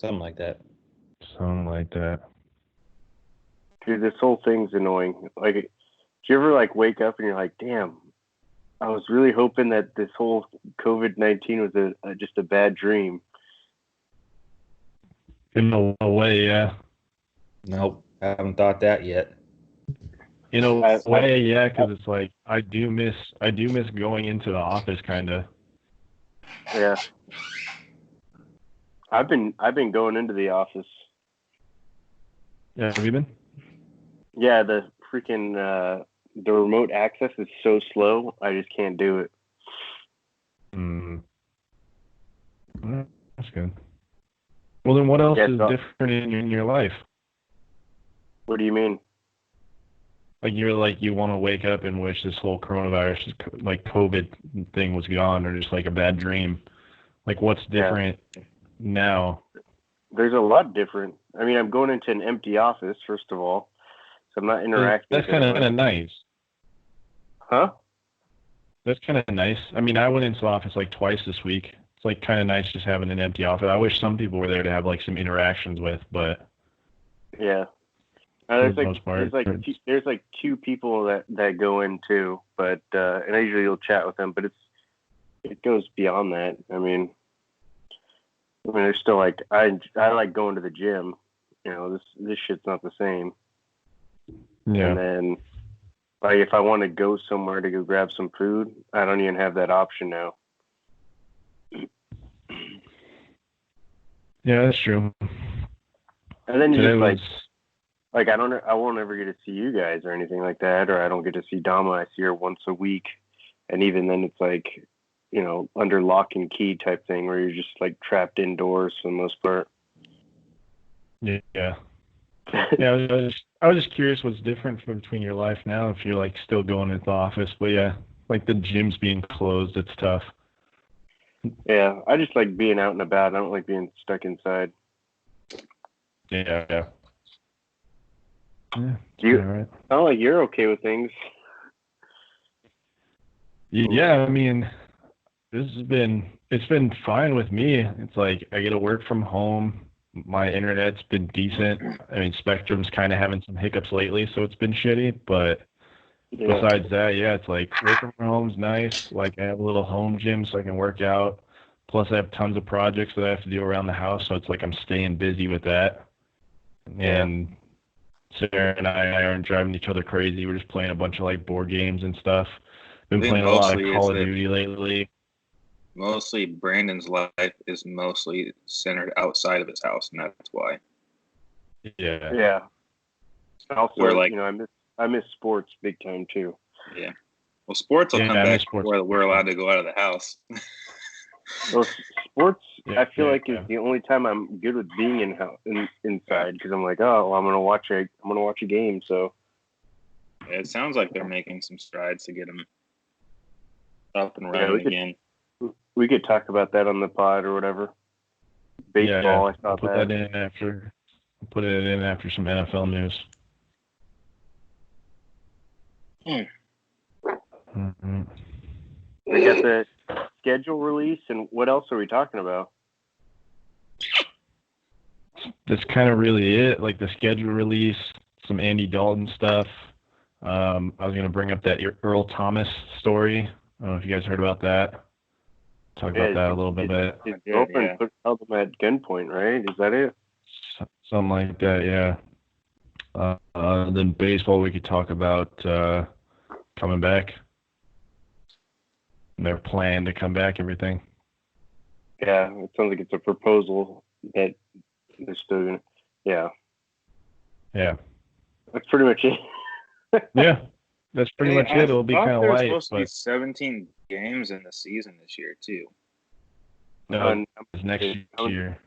Something like that. Something like that. Dude, this whole thing's annoying. Like, do you ever like wake up and you're like, damn, I was really hoping that this whole COVID-19 was just a bad dream. In a way, yeah. Nope, I haven't thought that yet. In a way, yeah, because it's like I do miss going into the office, kind of. Yeah. I've been going into the office. Yeah, have you been? Yeah, the freaking the remote access is so slow. I just can't do it. That's good. Well, then what else is different in your life? What do you mean? Like you want to wake up and wish this whole coronavirus, like COVID thing was gone, or just like a bad dream. Like what's different now? There's a lot different. I mean, I'm going into an empty office, first of all, so I'm not interacting. That's kind of nice. Huh? That's kind of nice. I mean, I went into the office like twice this week. It's like kind of nice just having an empty office. I wish some people were there to have like some interactions with, but yeah. There's like two people that go in too, but and I usually will chat with them, but it goes beyond that. I mean, there's still like I like going to the gym. You know, this shit's not the same. Yeah. And then like if I want to go somewhere to go grab some food, I don't even have that option now. Yeah, that's true. And then you just like I won't ever get to see you guys or anything like that, or I don't get to see Dama. I see her once a week, and even then it's like, you know, under lock and key type thing where you're just like trapped indoors for the most part. Yeah. Yeah, I was just curious what's different between your life now if you're like still going into the office, but yeah, like the gym's being closed, it's tough. Yeah, I just like being out and about. I don't like being stuck inside. Yeah. Right. Sound like you're okay with things. Yeah, I mean, it's been fine with me. It's like I get to work from home. My internet's been decent. I mean, Spectrum's kind of having some hiccups lately, so it's been shitty. But besides that, yeah, it's like working from home's nice. Like I have a little home gym so I can work out. Plus, I have tons of projects that I have to do around the house, so it's like I'm staying busy with that. And Sarah and I aren't driving each other crazy. We're just playing a bunch of like board games and stuff. Been playing a lot of Call of Duty lately. Mostly Brandon's life is mostly centered outside of his house, and that's why. Yeah. Also, like, you know, I miss sports big time too. Yeah. Well, sports will come back before we're allowed to go out of the house. Well, sports, I feel like is the only time I'm good with being inside because I'm like, oh, well, I'm gonna watch a game. So yeah, it sounds like they're making some strides to get them up and running again. We could talk about that on the pod or whatever. Baseball, I saw I'll put that in after. Put it in after some NFL news. Mm-hmm. We got the schedule release, and what else are we talking about? That's kind of really it. Like the schedule release, some Andy Dalton stuff. I was gonna bring up that Earl Thomas story. I don't know if you guys heard about that. Talk about that a little bit. His girlfriend held him at gunpoint, right? Is that it? Something like that, yeah. Then baseball, we could talk about coming back. And their plan to come back, everything. Yeah, it sounds like it's a proposal that they're still gonna. Yeah. Yeah. That's pretty much it. Yeah, that's pretty much it. It'll be kind of light. There's supposed to be 17 games in the season this year too. No, it's next year.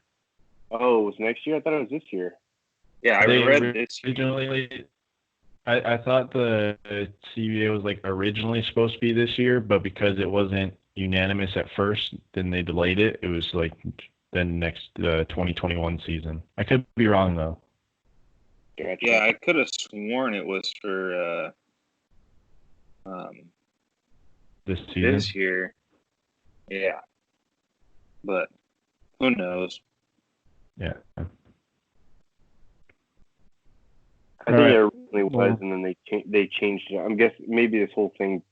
Oh, it was next year? I thought it was this year. Yeah, I read this originally. I thought the CBA was like originally supposed to be this year, but because it wasn't unanimous at first, then they delayed it. It was like then next 2021 season. I could be wrong though. Yeah, I could have sworn it was for this season. This year. Yeah. But who knows? Yeah. I think it originally was, and then they changed it. I'm guessing maybe this whole thing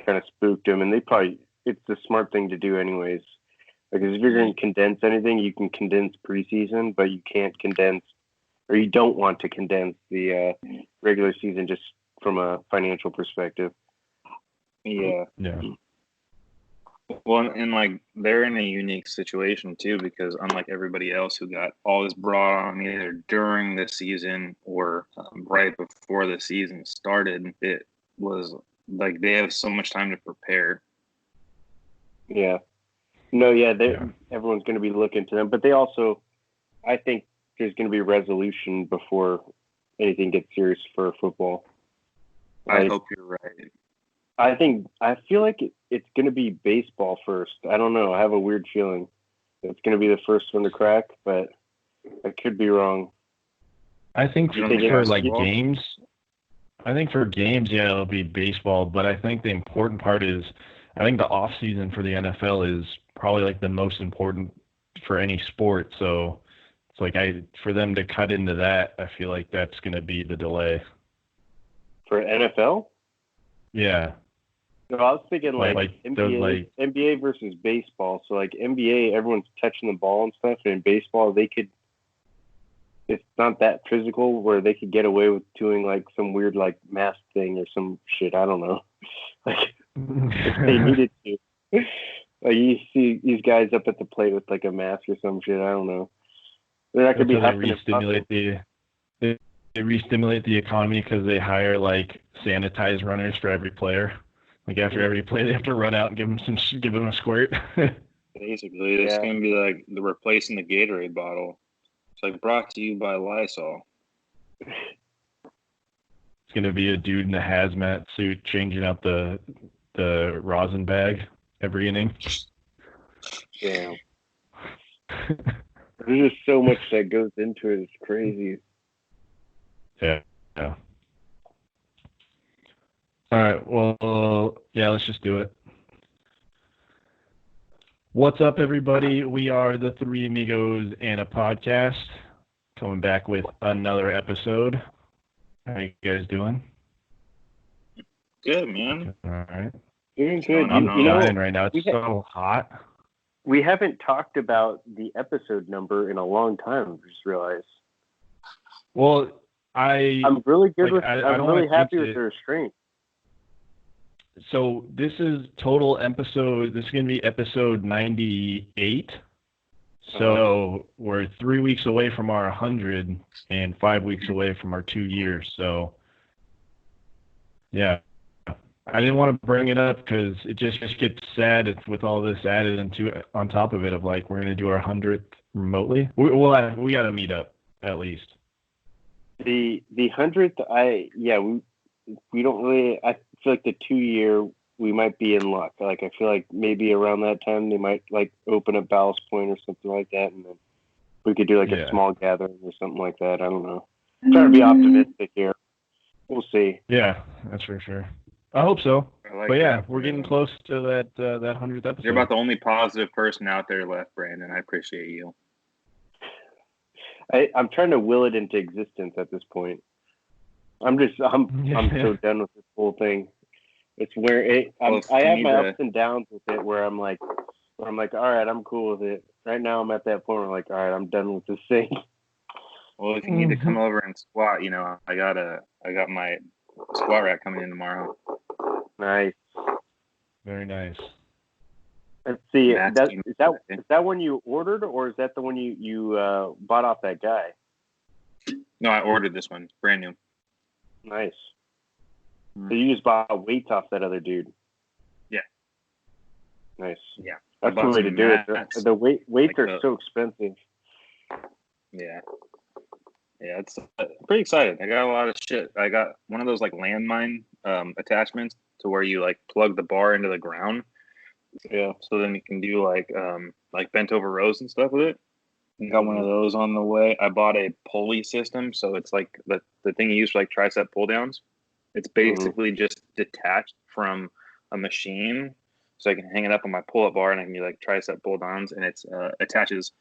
kind of spooked them, and it's the smart thing to do anyways. Because if you're going to condense anything, you can condense preseason, but you can't condense, or you don't want to condense the regular season just from a financial perspective. Yeah. Yeah. Well, and like they're in a unique situation too, because unlike everybody else who got all this brought on either during the season or right before the season started, it was like they have so much time to prepare. Yeah. No, yeah, everyone's going to be looking to them, but they also, I think there's going to be a resolution before anything gets serious for football. I hope you're right. I feel like it's going to be baseball first. I don't know. I have a weird feeling it's going to be the first one to crack, but I could be wrong. I think for games, yeah, it'll be baseball. But I think the important part is, I think the off season for the NFL is probably like the most important for any sport. So it's like for them to cut into that, I feel like that's going to be the delay. For NFL? Yeah. No, I was thinking NBA versus baseball. So like NBA, everyone's touching the ball and stuff, and in baseball, it's not that physical where they could get away with doing like some weird like mask thing or some shit. I don't know. Like if they needed to. Like you see these guys up at the plate with like a mask or some shit. I don't know. They're not gonna be huffing and puffing. They re-stimulate the economy because they hire like sanitized runners for every player. Like after every play, they have to run out and give them a squirt. Basically, it's gonna be like the replacing the Gatorade bottle. It's like brought to you by Lysol. It's gonna be a dude in a hazmat suit changing out the rosin bag every inning. Damn. There's just so much that goes into it. It's crazy. Yeah. All right. Well, yeah, let's just do it. What's up, everybody? We are the Three Amigos and a Podcast, coming back with another episode. How are you guys doing? Good, man. All right. Doing good. I'm dying right now. It's so hot. We haven't talked about the episode number in a long time. I just realized. Well, I'm really good with. I'm really happy with the restraint. So this is total episode. This is going to be episode 98. So we're 3 weeks away from our 100 and 5 weeks away from our 2 years. So yeah, I didn't want to bring it up because it just gets sad with all this added on top of it of like we're going to do our 100th remotely. We got to meet up at least. The 100th, we don't really. I feel like the 2 year we might be in luck. Like I feel like maybe around that time they might like open up Ballast Point or something like that, and then we could do like a small gathering or something like that. I don't know. I'm trying to be optimistic here. We'll see. Yeah, that's for sure. I hope so. But yeah, we're getting close to that 100th episode. You're about the only positive person out there left, Brandon. I appreciate you. I'm trying to will it into existence at this point. I'm so done with this whole thing. It's where I have my ups and downs with it where I'm like, all right, I'm cool with it. Right now I'm at that point where I'm like, all right, I'm done with this thing. Well, if you need to come over and squat, I got my squat rack coming in tomorrow. Nice. Very nice. Let's see. Is that one you ordered, or is that the one you bought off that guy? No, I ordered this one. It's brand new. Nice. So you just bought weights off that other dude? Yeah. Nice. Yeah. That's the way to do it. The weights are so expensive. Yeah. Yeah, it's pretty excited. I got a lot of shit. I got one of those like landmine attachments to where you like plug the bar into the ground. Yeah. So then you can do like bent over rows and stuff with it. Got one of those on the way. I bought a pulley system, so it's like the thing you use for like tricep pull downs. It's basically just detached from a machine, so I can hang it up on my pull up bar and I can do like tricep pull downs, and it's attaches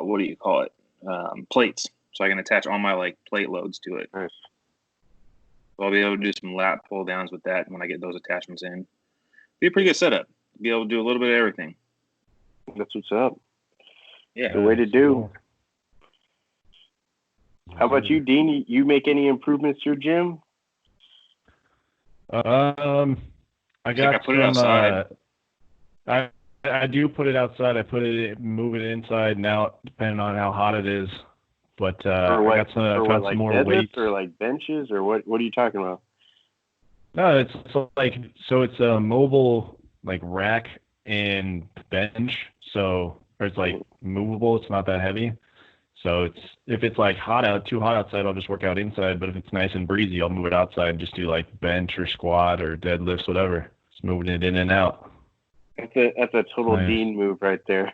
what do you call it? Plates, so I can attach all my like plate loads to it. Nice. So I'll be able to do some lat pull downs with that when I get those attachments in. Be a pretty good setup. Be able to do a little bit of everything. That's what's up. Yeah, the way to do. Cool. How about you, Dean? You make any improvements to your gym? I got I put it outside. I do put it outside. I move it inside now, depending on how hot it is. But I got some more weights or like benches or what? What are you talking about? No, it's a mobile like rack and bench. Or it's like movable. It's not that heavy. So if it's like too hot outside, I'll just work out inside. But if it's nice and breezy, I'll move it outside and just do like bench or squat or deadlifts, whatever. Just moving it in and out. That's a total nice. Dean move right there.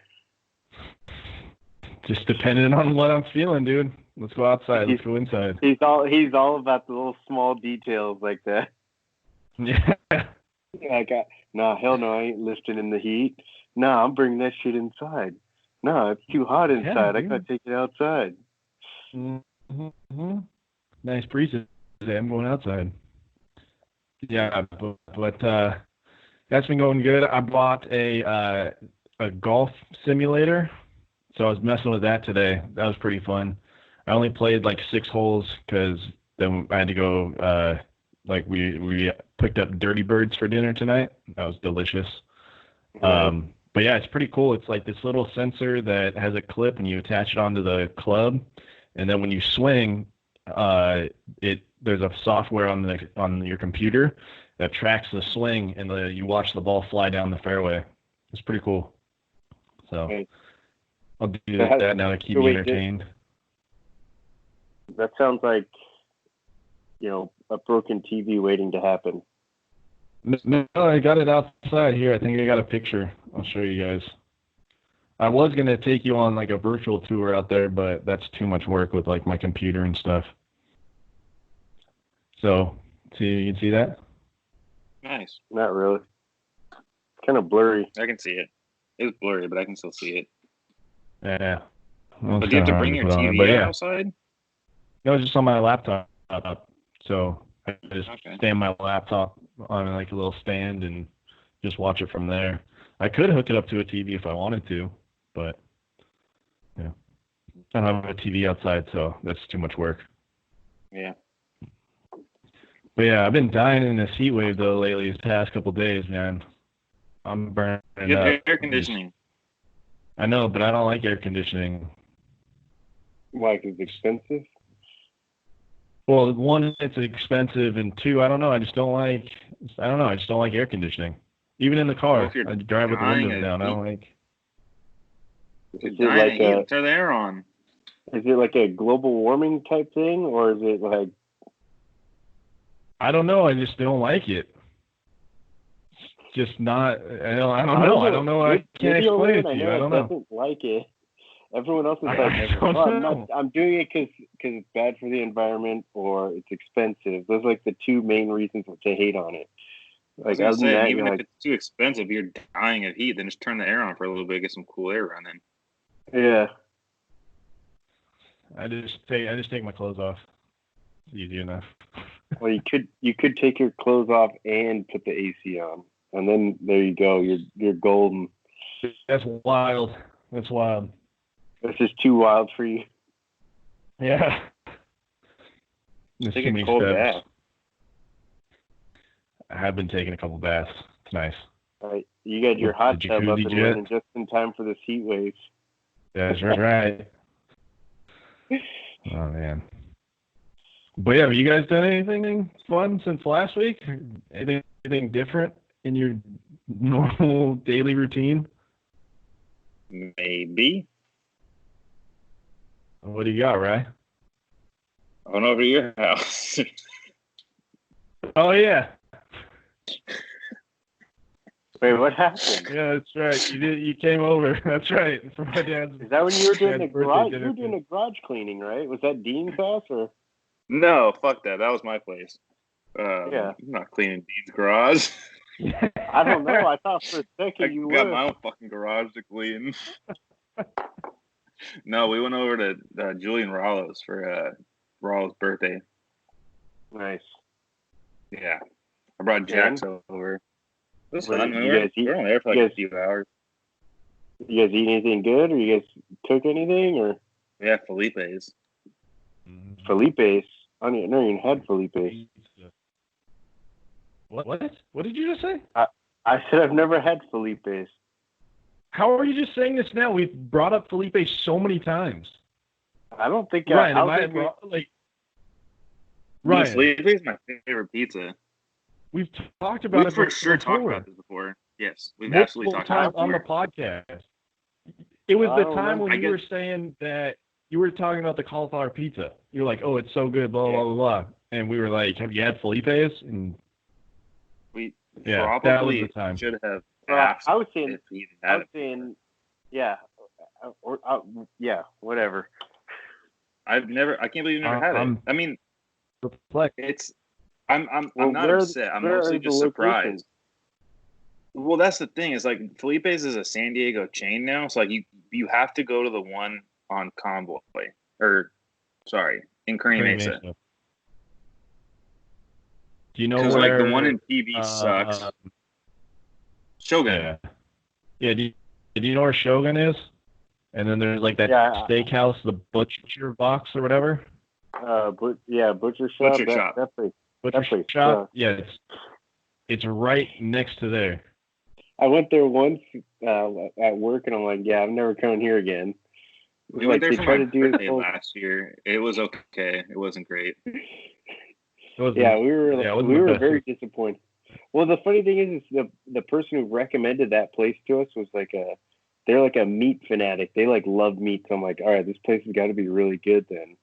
Just depending on what I'm feeling, dude. Let's go outside. Let's go inside. He's all about the little small details like that. Yeah. Hell no, I ain't lifting in the heat. Nah, I'm bringing that shit inside. No, it's too hot inside. Yeah, I gotta take it outside. Mm-hmm. Nice breeze today. I'm going outside. Yeah, but that's been going good. I bought a golf simulator, so I was messing with that today. That was pretty fun. I only played like 6 holes because then I had to go. We picked up Dirty Birds for dinner tonight. That was delicious. Right. But yeah, it's pretty cool. It's like this little sensor that has a clip and you attach it onto the club, and then when you swing, there's a software on your computer that tracks the swing, and you watch the ball fly down the fairway. It's pretty cool. So I'll do that now to keep me entertained. That sounds like a broken TV waiting to happen. No, I got it outside here. I think I got a picture. I'll show you guys. I was going to take you on like a virtual tour out there, but that's too much work with like my computer and stuff. So, you can see that? Nice. Not really. It's kind of blurry. I can see it. It's blurry, but I can still see it. Yeah. Well, but do you have to bring your TV outside? No, it's just on my laptop. So I just stand my laptop on like a little stand and just watch it from there. I could hook it up to a TV if I wanted to, but I don't have a TV outside, so that's too much work. Yeah. But yeah, I've been dying in this heat wave though lately. These past couple of days, man. I'm burning up. Air conditioning. I know, but I don't like air conditioning. Why? 'Cause it's expensive? Well, 1, it's expensive, and 2, I don't know. I just don't like air conditioning. Even in the car, I drive with the windows down. I don't like. Is it like turn the air on? Is it like a global warming type thing, or is it like? I don't know. I just don't like it. It's just not. I don't know. I don't know. I can't explain it to you. I don't know. Doesn't like it. Everyone else is I'm doing it because it's bad for the environment or it's expensive. Those are like the 2 main reasons to hate on it. Like, even if it's too expensive, you're dying of heat, then just turn the air on for a little bit, get some cool air running. Yeah. I just take my clothes off. It's easy enough. Well, you could take your clothes off and put the AC on, and then there you go. You're golden. That's wild. That's wild. That's just too wild for you. Yeah. Take a cold bath. I have been taking a couple baths. It's nice. All right. You got your hot tub up and running just in time for this heat wave. That's right. Oh, man. But yeah, have you guys done anything fun since last week? Anything different in your normal daily routine? Maybe. What do you got, Ray? I went over to your house. Oh, yeah. Wait, what happened? Yeah, that's right. You came over. That's right. For my dad's. Is that when you were doing the garage? You were doing a garage cleaning, right? Was that Dean's house or? No, fuck that. That was my place. Yeah. I'm not cleaning Dean's garage. I don't know. I thought for a second you were. I got my own fucking garage to clean. No, we went over to Julian Rallo's for Rallo's birthday. Nice. Yeah, I brought Jax over. It was fun. We were only there for like a few hours. You guys eat anything good, or you guys cook anything, or? Yeah, Felipe's. Felipe's. I never even had Felipe's. What? What did you just say? I said I've never had Felipe's. How are you just saying this now? We've brought up Felipe so many times. I don't think Ryan, Ryan, Felipe is my favorite pizza. We've talked about it for sure. Talked about this before. Yes, we've absolutely talked about it on the podcast. It was the time when you were saying that you were talking about the cauliflower pizza. You were like, "Oh, it's so good," blah blah blah blah, and we were like, "Have you had Felipe's?" And we probably should have. I was saying, yeah, whatever. I can't believe you've never had it. I mean, perplexed. I'm not upset. I'm mostly just surprised. Well, that's the thing. Is like Felipe's is a San Diego chain now, so like you have to go to the one on Convoy in Kearny Mesa. Do you know where? Like the one in PB sucks. Shogun. Yeah. Do you know where Shogun is? And then there's like that steakhouse, the Butcher Box or whatever. Butcher Shop. Butcher Shop. Yeah, it's right next to there. I went there once at work, and I'm like, yeah, I'm never coming here again. We went there for my birthday last year. It was okay. It wasn't great. We were very disappointed. Well, the funny thing is the person who recommended that place to us was they're like a meat fanatic. They like love meat. So I'm like, all right, this place has got to be really good then.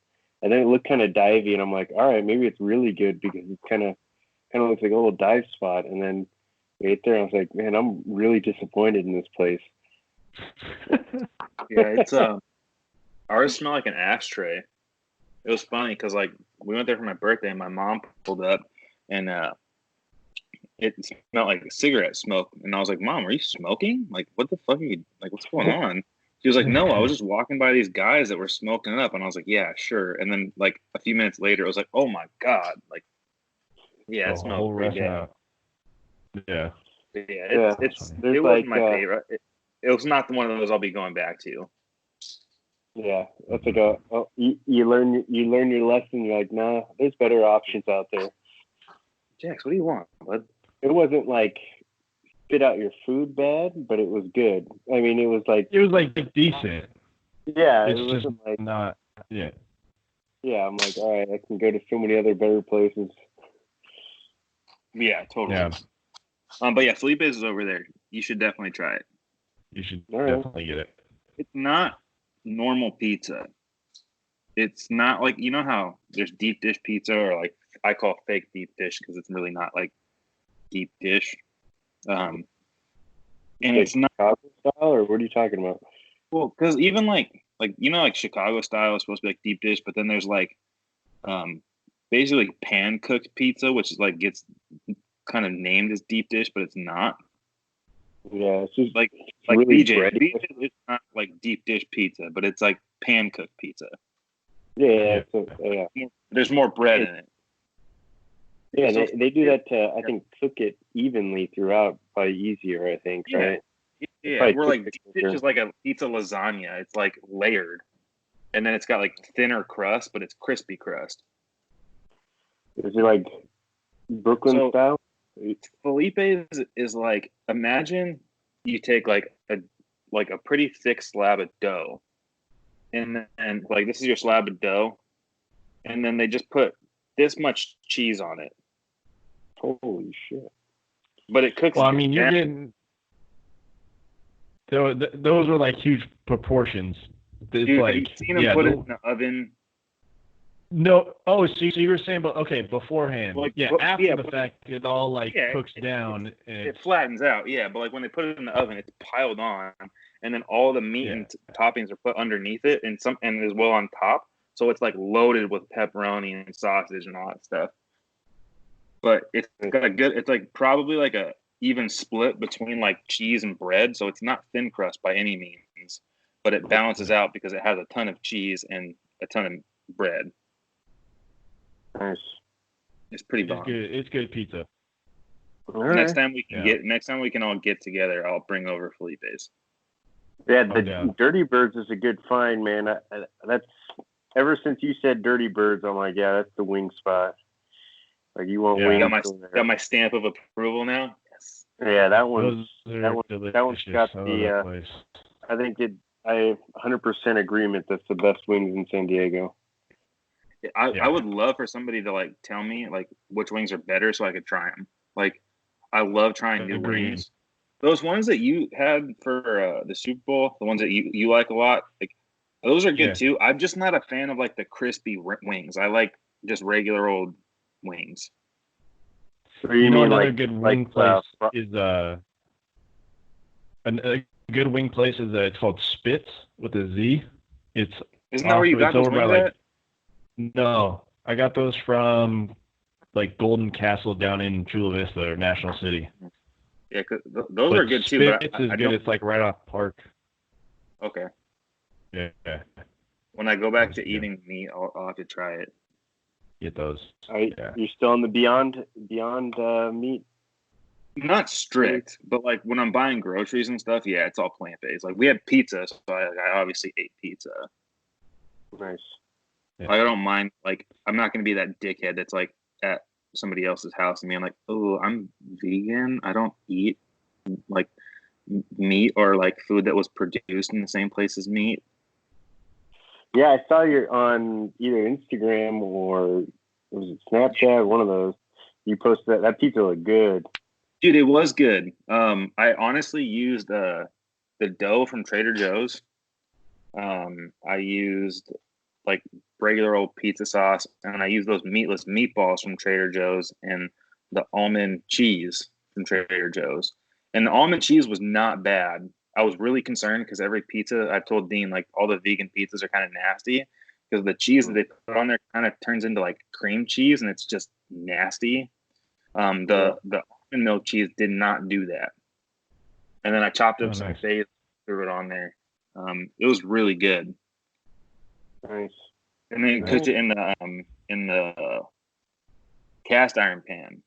And then it looked kind of divey, and I'm like, all right, maybe it's really good because it's kind of looks like a little dive spot. And then we ate there, and I was like, man, I'm really disappointed in this place. Yeah, it's ours smelled like an ashtray. It was funny because like we went there for my birthday, and my mom pulled up, and it smelled like cigarette smoke. And I was like, Mom, are you smoking? Like, what the fuck are you, like, what's going on? She was like, no, I was just walking by these guys that were smoking it up. And I was like, yeah, sure. And then like a few minutes later, I was like, oh my God. Like, yeah, it smells pretty good. Yeah. It wasn't my favorite. It was not one of those I'll be going back to. Yeah, that's like you learn your lesson. You're like, nah, there's better options out there. Jax, what do you want, bud? It wasn't like spit out your food bad, but it was good. I mean, it was like decent. Yeah, it's just like not. Yeah. Yeah, I'm like, all right, I can go to so many other better places. Yeah, totally. Yeah. But yeah, Felipe's is over there. You should definitely try it. You should definitely get it. It's not normal pizza. It's not like, you know how there's deep dish pizza, or like I call fake deep dish because it's really not like deep dish. And it's not Chicago style, or what are you talking about? Well, because even like you know, like Chicago style is supposed to be like deep dish, but then there's like basically pan cooked pizza, which is like gets kind of named as deep dish, but it's not. Yeah, it's just like really BJ is not like deep dish pizza, but it's like pan cooked pizza. Yeah. There's more bread in it. Yeah, they do that to, I think, cook it evenly throughout, probably easier, I think, right? Yeah, we're like, deep dish is like a pizza lasagna. It's like layered, and then it's got like thinner crust, but it's crispy crust. Is it like Brooklyn style? Felipe is like, imagine you take like a pretty thick slab of dough, and then like this is your slab of dough, and then they just put this much cheese on it. Holy shit! But it cooks. Well, I mean, you're getting those are like huge proportions. It's Dude, like, have you seen them put it in the oven? No. Oh, so you were saying, but okay, beforehand. Like, after the fact, it all like cooks down. It flattens out, yeah. But like when they put it in the oven, it's piled on, and then all the meat and toppings are put underneath it, and as well on top. So it's like loaded with pepperoni and sausage and all that stuff. But it's got it's like probably like a even split between like cheese and bread. So it's not thin crust by any means. but it balances out because it has a ton of cheese and a ton of bread. Nice. It's pretty bomb. It's good pizza. Next time we can all get together, I'll bring over Felipe's. Yeah, the Dirty Birds is a good find, man. That's ever since you said Dirty Birds, I'm like, yeah, that's the wing spot. Like you want wings? Got my stamp of approval now. Yes. Yeah, that one's got the. I think I 100% agreement. That's the best wings in San Diego. I would love for somebody to like tell me like which wings are better so I could try them. Like I love trying new wings. Those ones that you had for the Super Bowl, the ones that you like a lot, like those are good too. I'm just not a fan of like the crispy wings. I like just regular old wings. So you know another good wing place is a good wing place is it's called Spitz with a Z. Isn't that where you got those wings at? No, I got those from like Golden Castle down in Chula Vista or National City. Yeah, those are good too. Spitz is good. It's like right off Park. Okay. Yeah. When I go back to eating meat, I'll have to try it. Get those. You're still on the Beyond meat? Not strict, but like when I'm buying groceries and stuff, yeah, it's all plant-based. Like we had pizza, so I obviously ate pizza. Nice. Yeah. I don't mind. Like I'm not gonna be that dickhead that's like at somebody else's house and being like, "Oh, I'm vegan. I don't eat like meat or like food that was produced in the same place as meat." Yeah, I saw you're on either Instagram or was it Snapchat? One of those. You posted that pizza looked good. Dude, it was good. I honestly used the dough from Trader Joe's. I used like regular old pizza sauce, and I used those meatless meatballs from Trader Joe's and the almond cheese from Trader Joe's. And the almond cheese was not bad. I was really concerned because every pizza, I've told Dean, like all the vegan pizzas are kind of nasty because the cheese that they put on there kind of turns into like cream cheese and it's just nasty. The almond milk cheese did not do that. And then I chopped up some basil, threw it on there. It was really good. Nice. And then cooked it in the cast iron pan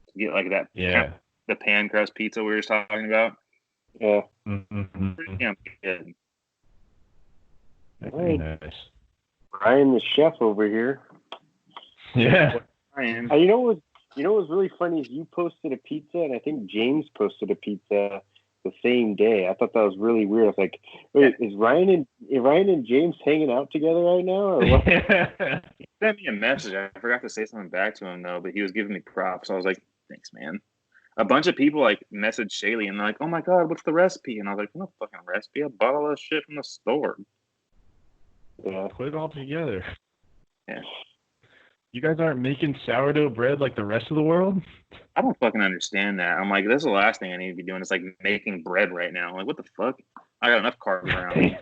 to get like that. Yeah. The pan crust pizza we were just talking about. Yeah. Mm-hmm. Pretty damn good. Very nice. Ryan, the chef over here. Yeah. Ryan. You know what was really funny is you posted a pizza, and I think James posted a pizza the same day. I thought that was really weird. I was like, wait, is Ryan and James hanging out together right now, or what? He sent me a message. I forgot to say something back to him though, but he was giving me props. So I was like, thanks, man. A bunch of people like messaged Shaylee and they're like, "Oh my god, what's the recipe?" And I was like, "No fucking recipe. I bought all that shit from the store." Yeah, put it all together. Yeah. You guys aren't making sourdough bread like the rest of the world? I don't fucking understand that. I'm like, that's the last thing I need to be doing. It's like making bread right now. I'm like, what the fuck? I got enough carbs around.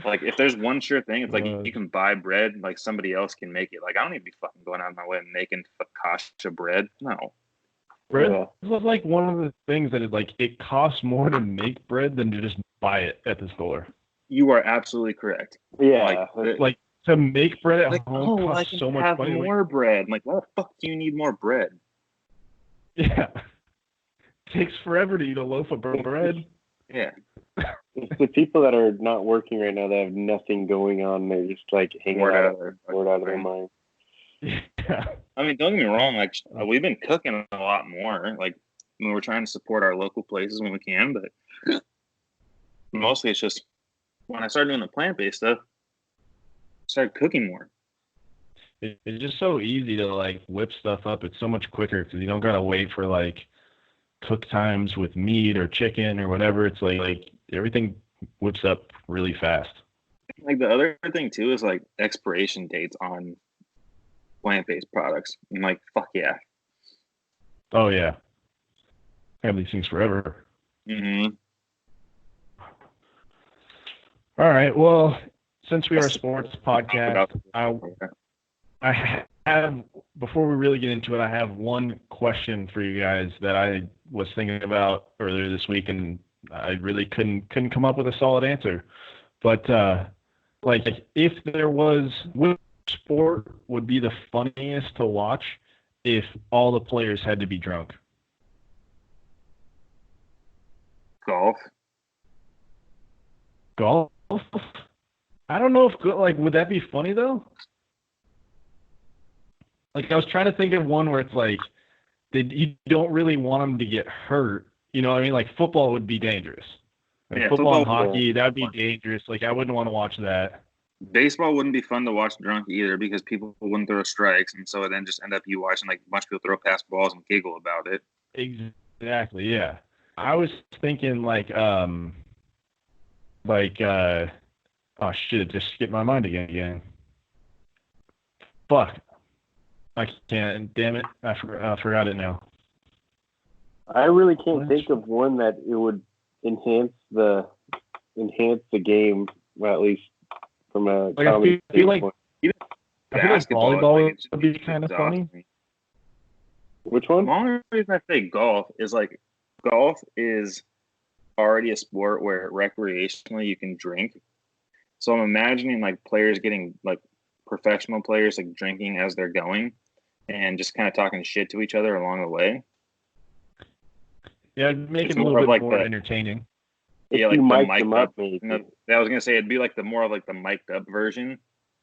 Like, if there's one sure thing, it's like you can buy bread, like somebody else can make it. Like, I don't need to be fucking going out of my way and making focaccia bread. No. Bread is like one of the things that is like, it costs more to make bread than to just buy it at the store. You are absolutely correct. Yeah. Like to make bread at home costs so much money. More bread. I'm like, why the fuck do you need more bread? Yeah. It takes forever to eat a loaf of bread. Yeah. It's the people that are not working right now that have nothing going on. They're just like hanging out of their mind. Yeah. I mean, don't get me wrong. Like, we've been cooking a lot more. Like, we're trying to support our local places when we can, but mostly it's just when I started doing the plant-based stuff, I started cooking more. It's just so easy to like whip stuff up. It's so much quicker because you don't gotta wait for like cook times with meat or chicken or whatever. It's like everything whips up really fast. Like the other thing too is like expiration dates on plant-based products. I'm like, fuck yeah. Oh yeah. I have these things forever. Mm-hmm. All right. Well, since we are a sports podcast, I have, before we really get into it, I have one question for you guys that I was thinking about earlier this week and I really couldn't come up with a solid answer. But like, if there was, which sport would be the funniest to watch if all the players had to be drunk? Golf. Golf? I don't know if, like, would that be funny though? Like, I was trying to think of one where it's like, you don't really want them to get hurt. You know what I mean? Like, football would be dangerous. Like, Yeah, football and football- hockey, that would be dangerous. Like, I wouldn't want to watch that. Baseball wouldn't be fun to watch drunk either because people wouldn't throw strikes, and so it then just end up you watching like a bunch of people throw past balls and giggle about it. Exactly, yeah. I was thinking like oh shit, it just skipped my mind again. Fuck. I can't, damn it. I forgot it now. I really can't think of one that it would enhance the game, well, at least from a Like, comedy I feel like standpoint. volleyball would be kind of funny. Which The one? only reason I say golf is like golf is already a sport where recreationally you can drink. So I'm imagining like players getting like professional players like drinking as they're going and just kind of talking shit to each other along the way. Yeah, it'd make It's it a little more bit of like more the- entertaining. Yeah, If you like the mic them mic'd up, maybe. I was gonna say it'd be like the more of like the mic'd up version.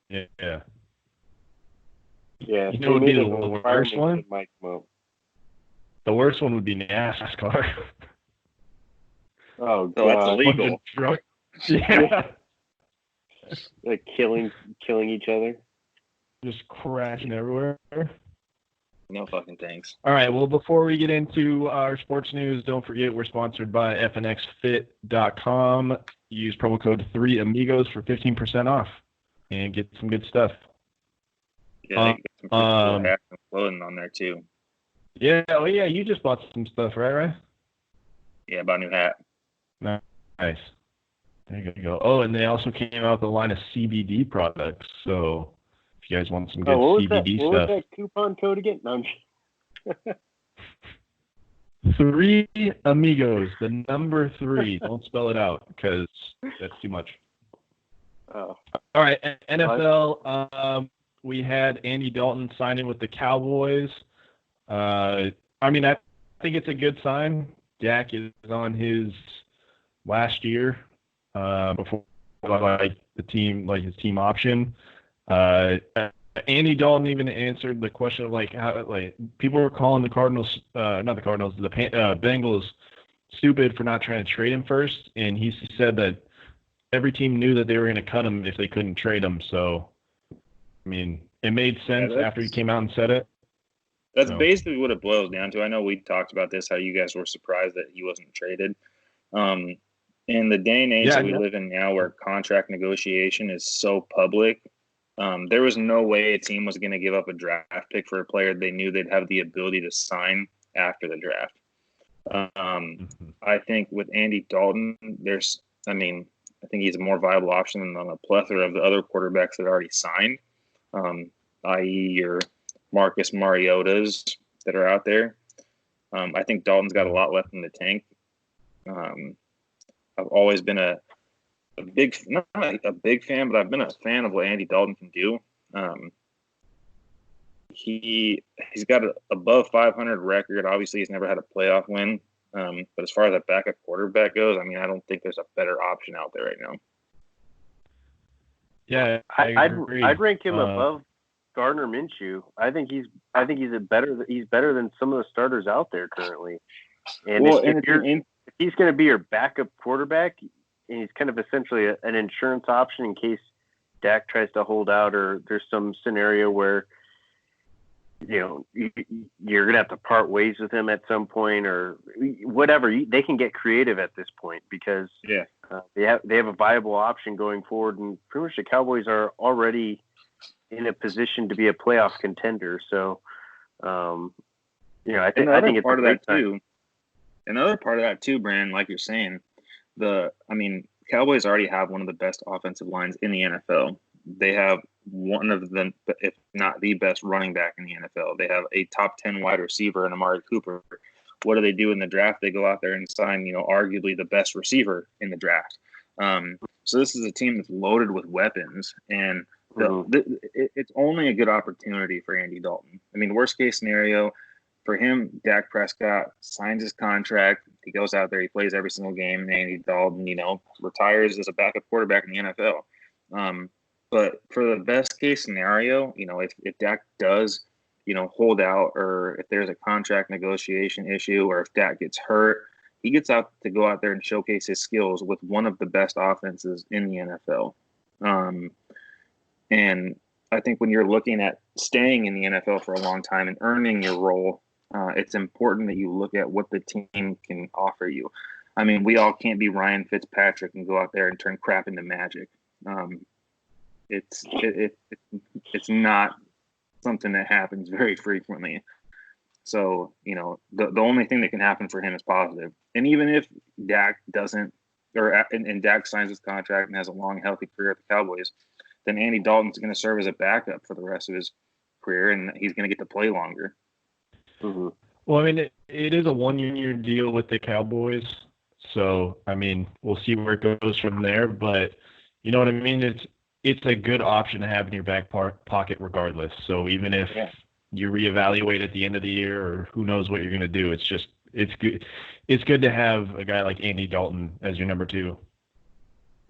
Yeah. Yeah. You know what would be the maybe worst one? mic them up. The worst one would be NASCAR. Oh, So that's God. illegal. Bunch of drunk- Yeah. Like killing each other. Just crashing everywhere. No fucking thanks. All right. Well, before we get into our sports news, don't forget we're sponsored by FNXFit.com. Use promo code 3amigos for 15% off and get some good stuff. Yeah, they got some pretty cool hats and clothing on there too. Yeah. Oh, yeah. You just bought some stuff, right? Yeah, about a new hat. Nice. There you go. Oh, and they also came out with a line of CBD products. So if you guys want some good CBD What was stuff. that coupon code again? No, I'm just... 3 amigos, the number 3. Don't spell it out because that's too much. Oh. All right, NFL. We had Andy Dalton signing with the Cowboys. I mean, I think it's a good sign. Dak is on his last year before like his team option. Andy Dalton even answered the question of like how like people were calling the Cardinals, not the Cardinals, the Bengals stupid for not trying to trade him first, and he said that every team knew that they were going to cut him if they couldn't trade him. So, I mean, it made sense after he came out and said it. That's basically what it boils down to. I know we talked about this, how you guys were surprised that he wasn't traded. In the day and age that we live in now where contract negotiation is so public, there was no way a team was going to give up a draft pick for a player they knew they'd have the ability to sign after the draft. I think with Andy Dalton, I think he's a more viable option than a plethora of the other quarterbacks that already signed, i.e. your Marcus Mariotas that are out there. I think Dalton's got a lot left in the tank. I've always been not a big fan, but I've been a fan of what Andy Dalton can do. He's got an above 500 record. Obviously, he's never had a playoff win. But as far as a backup quarterback goes, I mean, I don't think there's a better option out there right now. Yeah, I'd rank him above Gardner Minshew. I think he's better than some of the starters out there currently. And if he's going to be your backup quarterback, and he's kind of essentially an insurance option in case Dak tries to hold out or there's some scenario where you're going to have to part ways with him at some point or whatever. They can get creative at this point because they have a viable option going forward, and pretty much the Cowboys are already in a position to be a playoff contender. So, I think it's part a of that time. too. Another part of that too, Brandon, like you're saying, Cowboys already have one of the best offensive lines in the NFL. They have one of the, if not the best running back in the NFL. They have a top 10 wide receiver in Amari Cooper. what do they do in the draft? They go out there and sign, arguably the best receiver in the draft. So this is a team that's loaded with weapons, and it's only a good opportunity for Andy Dalton. I mean, worst case scenario for him, Dak Prescott signs his contract. He goes out there, he plays every single game, and Andy Dalton, retires as a backup quarterback in the NFL. But for the best case scenario, if Dak does, hold out, or if there's a contract negotiation issue, or if Dak gets hurt, he gets out to go out there and showcase his skills with one of the best offenses in the NFL. And I think when you're looking at staying in the NFL for a long time and earning your role, it's important that you look at what the team can offer you. I mean, we all can't be Ryan Fitzpatrick and go out there and turn crap into magic. It's not something that happens very frequently. So, the only thing that can happen for him is positive. And even if Dak doesn't, and Dak signs his contract and has a long, healthy career at the Cowboys, then Andy Dalton's going to serve as a backup for the rest of his career, and he's going to get to play longer. Mm-hmm. Well, I mean, it is a one-year deal with the Cowboys. So, I mean, we'll see where it goes from there. But, you know what I mean? It's a good option to have in your back pocket regardless. So even if you reevaluate at the end of the year, or who knows what you're going to do, it's good. It's good to have a guy like Andy Dalton as your number two.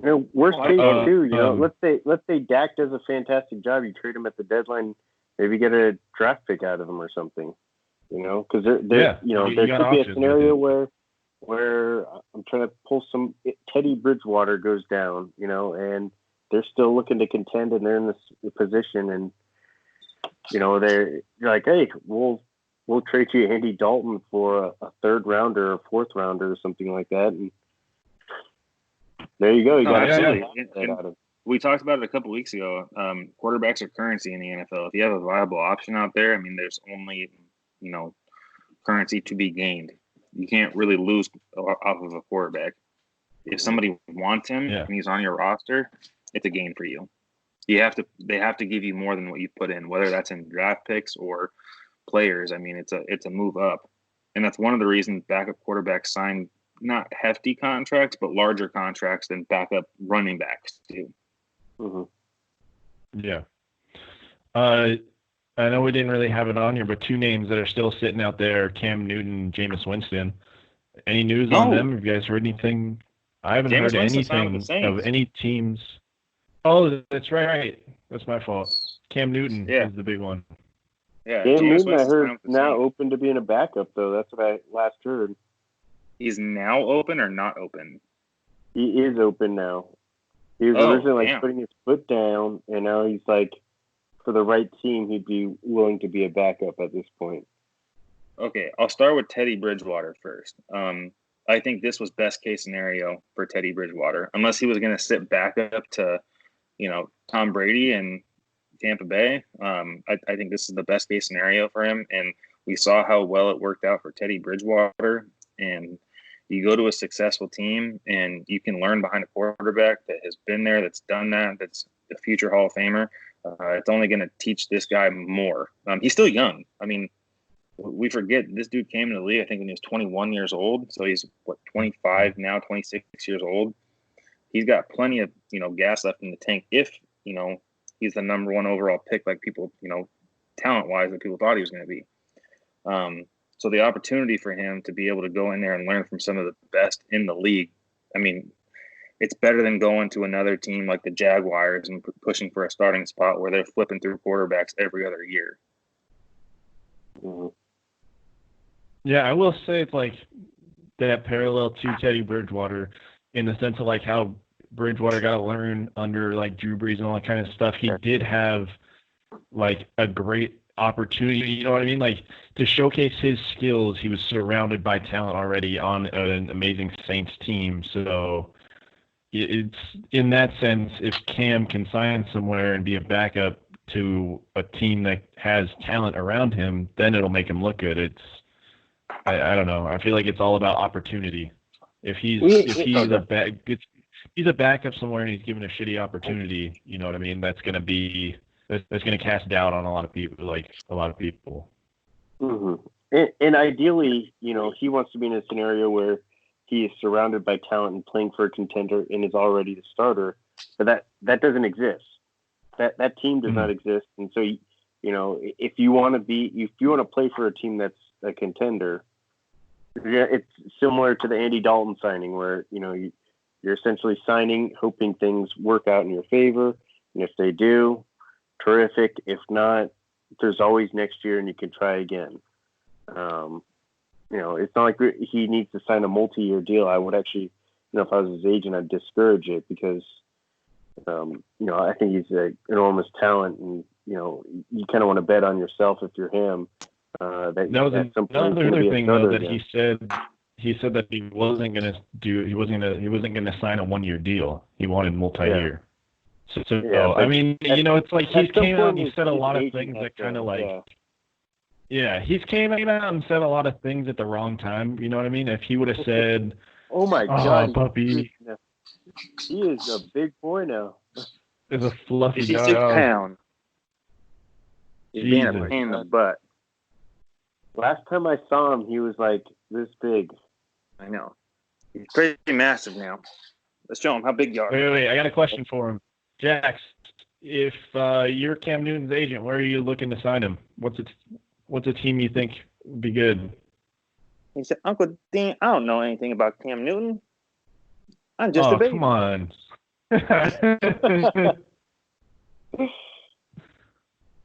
Worst case too. Let's say Dak does a fantastic job. You trade him at the deadline, maybe get a draft pick out of him or something. Because there could be a scenario where I'm trying to pull some. Teddy Bridgewater goes down, and they're still looking to contend, and they're in this position, and they're like, hey, we'll trade you Andy Dalton for a third rounder or fourth rounder or something like that, and there you go. We talked about it a couple weeks ago. Quarterbacks are currency in the NFL. If you have a viable option out there, I mean, there's only currency to be gained. You can't really lose off of a quarterback. If somebody wants him and he's on your roster, it's a gain for you. They have to give you more than what you put in, whether that's in draft picks or players. I mean, it's a move up, and that's one of the reasons backup quarterbacks sign not hefty contracts, but larger contracts than backup running backs do. Mm-hmm. Yeah. I know we didn't really have it on here, but two names that are still sitting out there: Cam Newton, Jameis Winston. Any news on them? Have you guys heard anything? I haven't heard anything of any teams. Oh, that's right. That's my fault. Cam Newton is the big one. Yeah, Cam Newton, I heard, now open to being a backup, though. That's what I last heard. He's now open or not open? He is open now. He was originally putting his foot down, and now he's like, for the right team, he'd be willing to be a backup at this point. Okay, I'll start with Teddy Bridgewater first. I think this was best case scenario for Teddy Bridgewater, unless he was going to sit back up to, Tom Brady and Tampa Bay. I think this is the best case scenario for him, and we saw how well it worked out for Teddy Bridgewater. And you go to a successful team, and you can learn behind a quarterback that has been there, that's done that, that's a future Hall of Famer. It's only going to teach this guy more. He's still young. I mean, we forget this dude came into the league, I think, when he was 21 years old. So he's 25 now, 26 years old. He's got plenty of, gas left in the tank if, he's the number one overall pick, like people, talent wise, that people thought he was going to be. So the opportunity for him to be able to go in there and learn from some of the best in the league, I mean, it's better than going to another team like the Jaguars and pushing for a starting spot where they're flipping through quarterbacks every other year. Mm-hmm. Yeah, I will say it's like that parallel to Teddy Bridgewater in the sense of like how Bridgewater got to learn under like Drew Brees and all that kind of stuff. He did have like a great opportunity, you know what I mean? Like to showcase his skills, he was surrounded by talent already on an amazing Saints team. So it's in that sense, if Cam can sign somewhere and be a backup to a team that has talent around him, then it'll make him look good. I don't know. I feel like it's all about opportunity. If he's a backup somewhere and he's given a shitty opportunity, you know what I mean? That's going to cast doubt on a lot of people. Mm-hmm. And ideally, he wants to be in a scenario where he is surrounded by talent and playing for a contender and is already the starter. But that doesn't exist. That team does not exist. And so, if you want to play for a team that's a contender, it's similar to the Andy Dalton signing where, you're essentially signing, hoping things work out in your favor. And if they do, terrific. If not, there's always next year and you can try again. It's not like he needs to sign a multi-year deal. I would actually, if I was his agent, I'd discourage it because, I think he's an enormous talent, and you kind of want to bet on yourself if you're him. That was another thing though that he said. He said that he wasn't going to sign a 1-year deal. He wanted multi-year. Yeah. So I mean, it's like he's came out and he said a lot of things that kind of like. Yeah, he's came out and said a lot of things at the wrong time. You know what I mean? If he would have said, "Oh my God, puppy," he is a big boy now. Is a fluffy dog. He's 6 pounds. He's being a pain in the butt. Last time I saw him, he was like this big. I know. He's pretty massive now. Let's show him how big you are. Wait. I got a question for him. Jax, if you're Cam Newton's agent, where are you looking to sign him? What's a team you think would be good? He said, Uncle Dean, I don't know anything about Cam Newton. I'm just a baby. Come on.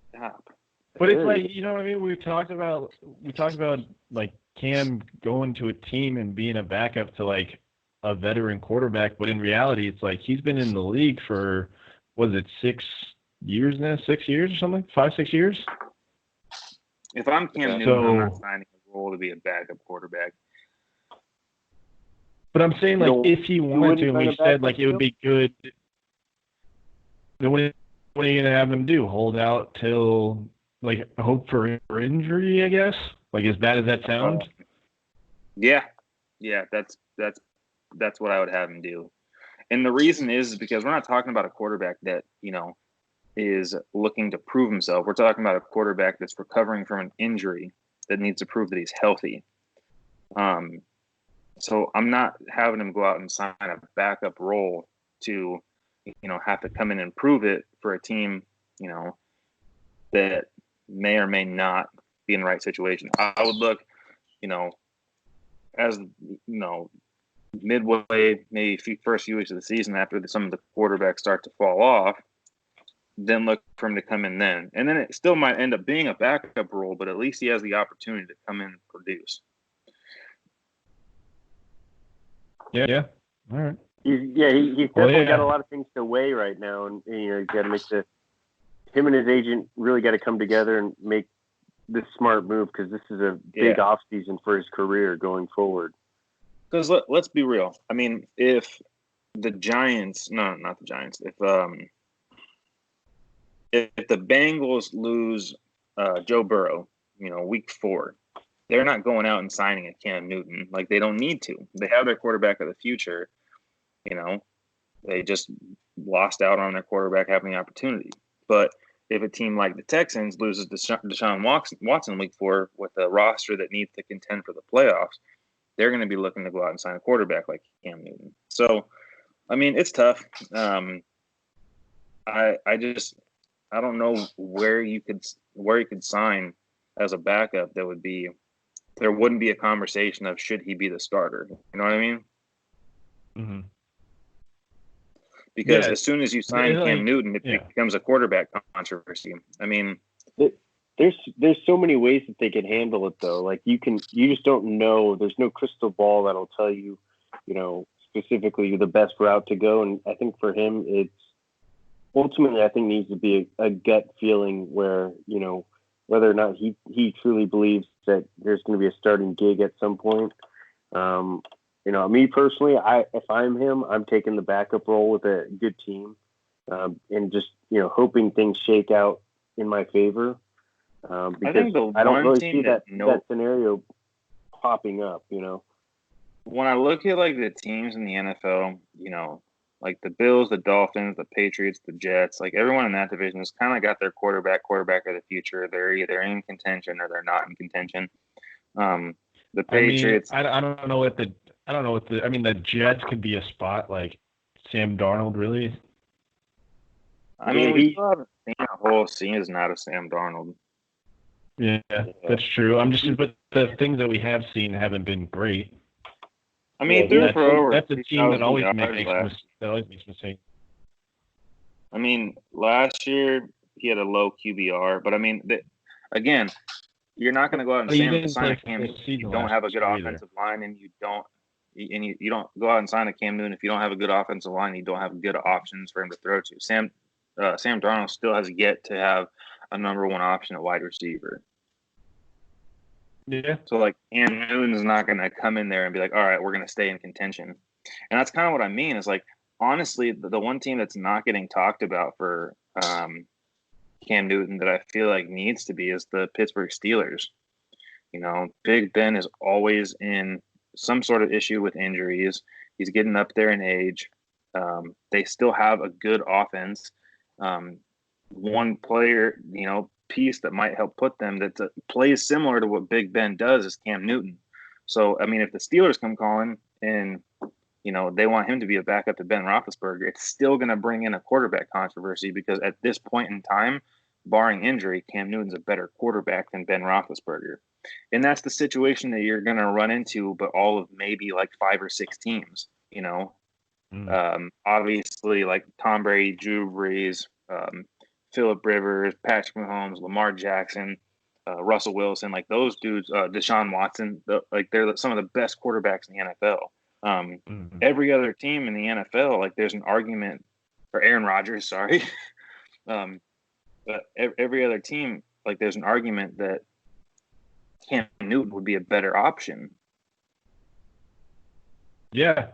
Stop. But it's like, you know what I mean? We talked about like Cam going to a team and being a backup to like a veteran quarterback, but in reality, it's like he's been in the league for, was it 6 years now? 6 years or something? 5-6 years? If I'm Cam Newton, I'm not signing a role to be a backup quarterback. But I'm saying, like, if he wanted to, and we said, like, it would be good, then what are you going to have him do? Hold out till, like, hope for injury, I guess? Like, as bad as that sound? Yeah, that's what I would have him do. And the reason is because we're not talking about a quarterback that, is looking to prove himself. We're talking about a quarterback that's recovering from an injury that needs to prove that he's healthy. So I'm not having him go out and sign a backup role to, have to come in and prove it for a team, that may or may not be in the right situation. I would look, as, midway, maybe first few weeks of the season after some of the quarterbacks start to fall off, then look for him to come in then. And then it still might end up being a backup role, but at least he has the opportunity to come in and produce. Yeah. All right. He's definitely got a lot of things to weigh right now. And, he's got to make him and his agent really got to come together and make this smart move because this is a big off season for his career going forward. Because let's be real. I mean, if the Giants, no, not the Giants, if the Bengals lose Joe Burrow, week 4, they're not going out and signing a Cam Newton. Like, they don't need to. They have their quarterback of the future. They just lost out on their quarterback having the opportunity. But if a team like the Texans loses Deshaun Watson week 4 with a roster that needs to contend for the playoffs, they're going to be looking to go out and sign a quarterback like Cam Newton. So, I mean, it's tough. I don't know where you could sign as a backup there wouldn't be a conversation of should he be the starter. You know what I mean? Mm-hmm. Because as soon as you sign Cam Newton, it becomes a quarterback controversy. I mean, there's so many ways that they can handle it though. Like you just don't know. There's no crystal ball that'll tell you, specifically the best route to go. And I think for him, it's ultimately, I think needs to be a gut feeling where, whether or not he truly believes that there's going to be a starting gig at some point. Me personally, if I'm him, I'm taking the backup role with a good team, and just, hoping things shake out in my favor. Because I don't really see that scenario popping up, When I look at like the teams in the NFL, like the Bills, the Dolphins, the Patriots, the Jets, like everyone in that division has kind of got their quarterback of the future. They're either in contention or they're not in contention. The Patriots. I don't know what the. I mean, the Jets could be a spot like Sam Darnold, really. I mean, we still haven't seen a whole season out of Sam Darnold. Yeah, that's true. But the things that we have seen haven't been great. I mean, that's a team that always makes mistakes. I mean, last year he had a low QBR, but I mean, again, you're not going to go out and sign a Cam Newton if you don't have a good offensive line, and you don't go out and sign a Cam Newton if you don't have a good offensive line, and you don't have good options for him to throw to. Sam Darnold still has yet to have a number one option at wide receiver. Yeah. So, like, Cam Newton's not going to come in there and be like, all right, we're going to stay in contention. And that's kind of what I mean is, like, honestly, the one team that's not getting talked about for Cam Newton that I feel like needs to be is the Pittsburgh Steelers. You know, Big Ben is always in some sort of issue with injuries. He's getting up there in age. They still have a good offense. One player, piece that might help put them that plays similar to what Big Ben does is Cam Newton. So, I mean, if the Steelers come calling and, they want him to be a backup to Ben Roethlisberger, it's still going to bring in a quarterback controversy because at this point in time, barring injury, Cam Newton's a better quarterback than Ben Roethlisberger. And that's the situation that you're going to run into, but all of maybe like 5 or 6 teams, obviously like Tom Brady, Drew Brees, Phillip Rivers, Patrick Mahomes, Lamar Jackson, Russell Wilson, like those dudes, Deshaun Watson, they're some of the best quarterbacks in the NFL. Every other team in the NFL, like there's an argument for Aaron Rodgers, sorry. But every other team, like there's an argument that Cam Newton would be a better option. Yeah.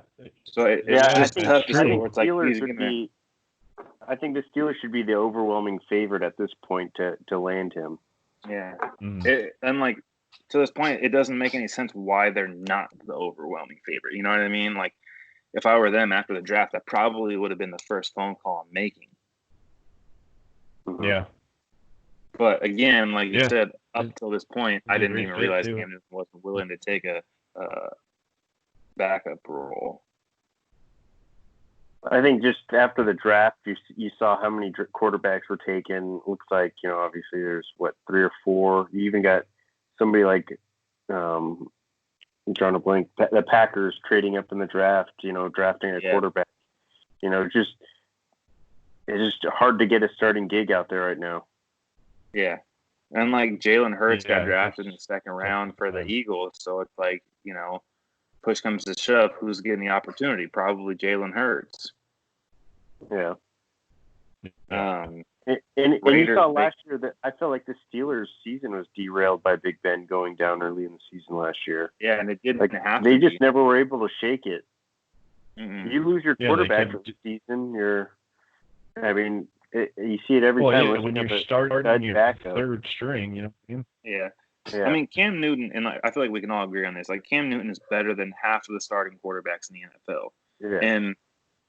So it's just tough to say where it's like I think the Steelers should be the overwhelming favorite at this point to land him. Yeah. And like to this point, it doesn't make any sense why they're not the overwhelming favorite. You know what I mean? Like if I were them after the draft, that probably would have been the first phone call I'm making. Yeah. But again, like you said, up until this point, I didn't even realize Cam Newton wasn't willing to take a backup role. I think just after the draft, you saw how many quarterbacks were taken. Looks like, obviously there's 3 or 4. You even got somebody like, I'm drawing a blank, the Packers trading up in the draft, drafting a quarterback. It's just hard to get a starting gig out there right now. Yeah. And like Jalen Hurts got drafted in the second round for the Eagles. So it's like, push comes to shove, who's getting the opportunity? Probably Jalen Hurts. Yeah. And you saw last year that I felt like the Steelers' season was derailed by Big Ben going down early in the season last year. Yeah, and it didn't have they to just never were able to shake it. Mm-hmm. You lose your quarterback for the season, you see it every time. Yeah, when you're starting your third string, Yeah. I mean, Cam Newton, and I feel like we can all agree on this, like Cam Newton is better than half of the starting quarterbacks in the NFL. Yeah. And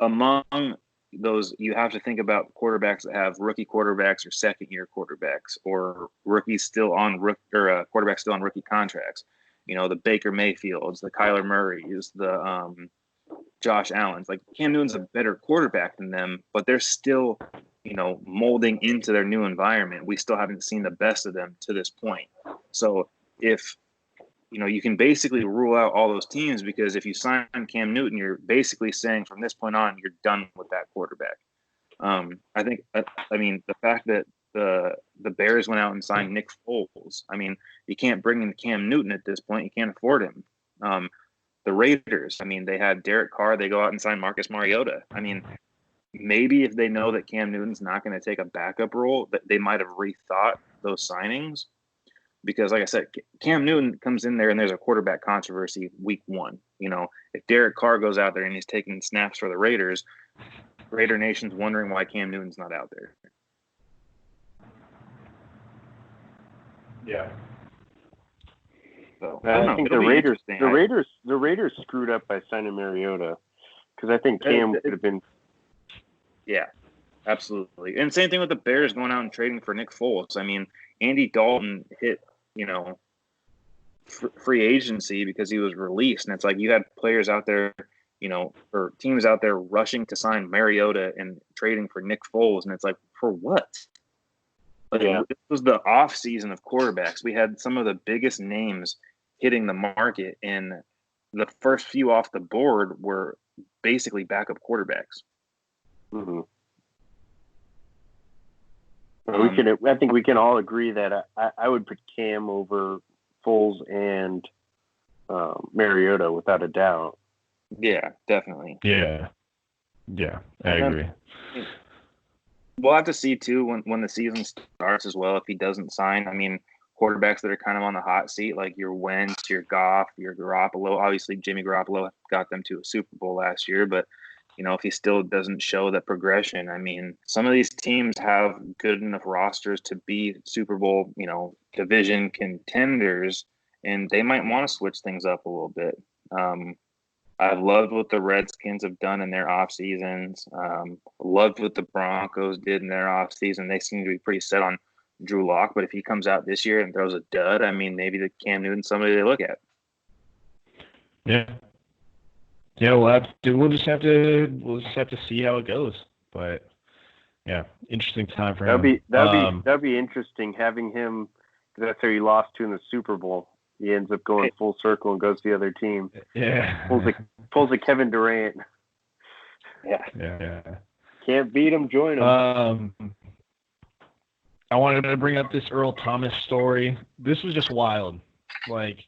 among those, you have to think about quarterbacks that have rookie quarterbacks or second-year quarterbacks or quarterbacks still on rookie contracts. The Baker Mayfields, the Kyler Murrays, the Josh Allen's. Like Cam Newton's a better quarterback than them, but they're still, molding into their new environment. We still haven't seen the best of them to this point. So if, you can basically rule out all those teams because if you sign Cam Newton, you're basically saying from this point on, you're done with that quarterback. I think, the fact that the Bears went out and signed Nick Foles, you can't bring in Cam Newton at this point. You can't afford him. The Raiders, they had Derek Carr. They go out and sign Marcus Mariota. Maybe if they know that Cam Newton's not going to take a backup role, that they might have rethought those signings. Because, like I said, Cam Newton comes in there and there's a quarterback controversy week 1. If Derek Carr goes out there and he's taking snaps for the Raiders, Raider Nation's wondering why Cam Newton's not out there. Yeah. So I think the Raiders screwed up by signing Mariota because I think Cam could have been. Yeah, absolutely. And same thing with the Bears going out and trading for Nick Foles. Andy Dalton hit, free agency because he was released, and it's like you had players out there, or teams out there rushing to sign Mariota and trading for Nick Foles, and it's like, for what? Like, This was the off season of quarterbacks. We had some of the biggest names hitting the market, and the first few off the board were basically backup quarterbacks. Mm-hmm. I think we can all agree that I would put Cam over Foles and Mariota without a doubt. Yeah, definitely. Yeah, I agree. We'll have to see too when the season starts as well if he doesn't sign. I mean, quarterbacks that are kind of on the hot seat, like your Wentz, your Goff, your Garoppolo. Obviously, Jimmy Garoppolo got them to a Super Bowl last year, but if he still doesn't show that progression, I mean, some of these teams have good enough rosters to be Super Bowl, division contenders, and they might want to switch things up a little bit. I've loved what the Redskins have done in their off seasons. Loved what the Broncos did in their off season. They seem to be pretty set on Drew Lock, but if he comes out this year and throws a dud, I mean, maybe the Cam Newton's somebody they look at. Yeah. Yeah, we'll just have to see how it goes. But yeah, interesting time for him. That'd be interesting having him, because that's who he lost to in the Super Bowl. He ends up going full circle and goes to the other team. Yeah, pulls a Kevin Durant. Yeah. Can't beat him, join him. I wanted to bring up this Earl Thomas story. This was just wild. Like,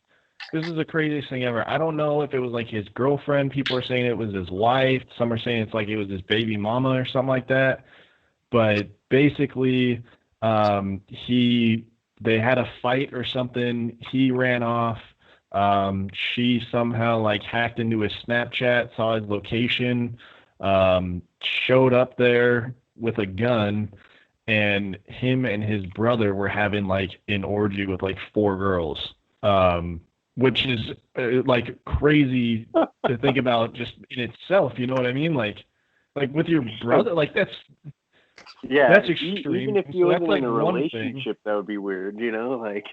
this is the craziest thing ever. I don't know if it was like his girlfriend. People are saying it was his wife. Some are saying it's like it was his baby mama or something like that. But basically, they had a fight or something. He ran off. She somehow like hacked into his Snapchat, saw his location, showed up there with a gun, and him and his brother were having like an orgy with like 4 girls. Which is like crazy to think about just in itself. You know what I mean? Like with your brother, like that's extreme. Even if you wasn't in a relationship, that would be weird. Like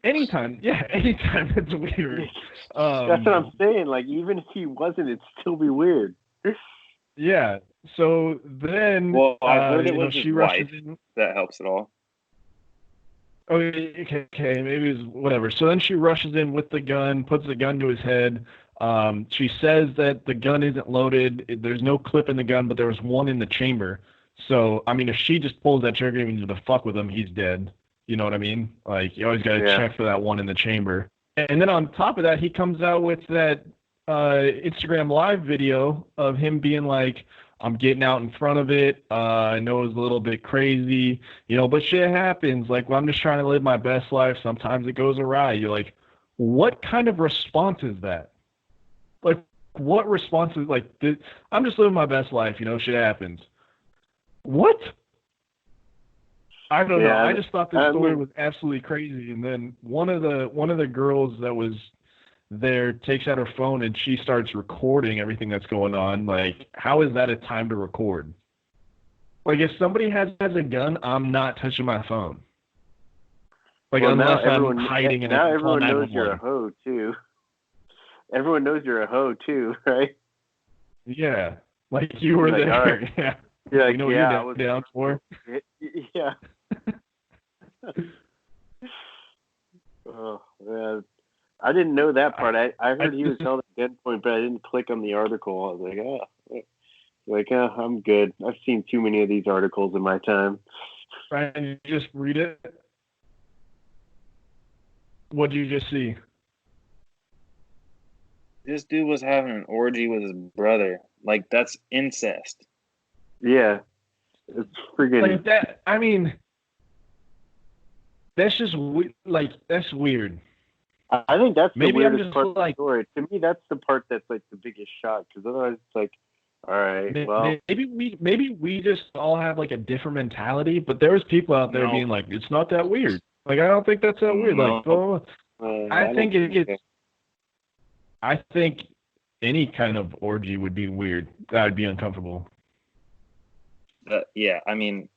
anytime it's weird. That's what I'm saying. Like even if he wasn't, it'd still be weird. Yeah. So then, I heard it was she his rushes wife. in. That helps at all. Okay, maybe it's whatever. So then she rushes in with the gun, puts the gun to his head. She says that the gun isn't loaded. There's no clip in the gun, but there was one in the chamber. So, I mean, if she just pulls that trigger even to fuck with him, he's dead. You know what I mean? Like, you always got to check for that one in the chamber. And then on top of that, he comes out with that Instagram live video of him being like, I'm getting out in front of it. I know it was a little bit crazy, but shit happens. Like, well, I'm just trying to live my best life. Sometimes it goes awry. You're like, what kind of response is that? Like, what response is like, I'm just living my best life. Shit happens. What? I don't know. I just thought this story was absolutely crazy. And then one of the girls that was there takes out her phone and she starts recording everything that's going on. Like, how is that a time to record? Like, if somebody has a gun, I'm not touching my phone. Like, unless I'm hiding in it. Now everyone knows you're a hoe too. Everyone knows you're a hoe too, right? Yeah, like you were there. Right. Yeah. Yeah, like, what you're down for. Yeah. Oh man. I didn't know that part. I heard he was held at gunpoint, but I didn't click on the article. I was like, I'm good. I've seen too many of these articles in my time. Ryan, you just read it? What did you just see? This dude was having an orgy with his brother. Like, that's incest. Yeah. It's freaking... Like that, I mean, that's just, that's weird. I think that's the weirdest part of the story. To me, that's the part that's like the biggest shock. Because otherwise, it's like, all right, well, maybe we just all have like a different mentality. But there was people out there being like, it's not that weird. Like, I don't think that's that weird. Like, I think any kind of orgy would be weird. I'd be uncomfortable. Yeah, I mean,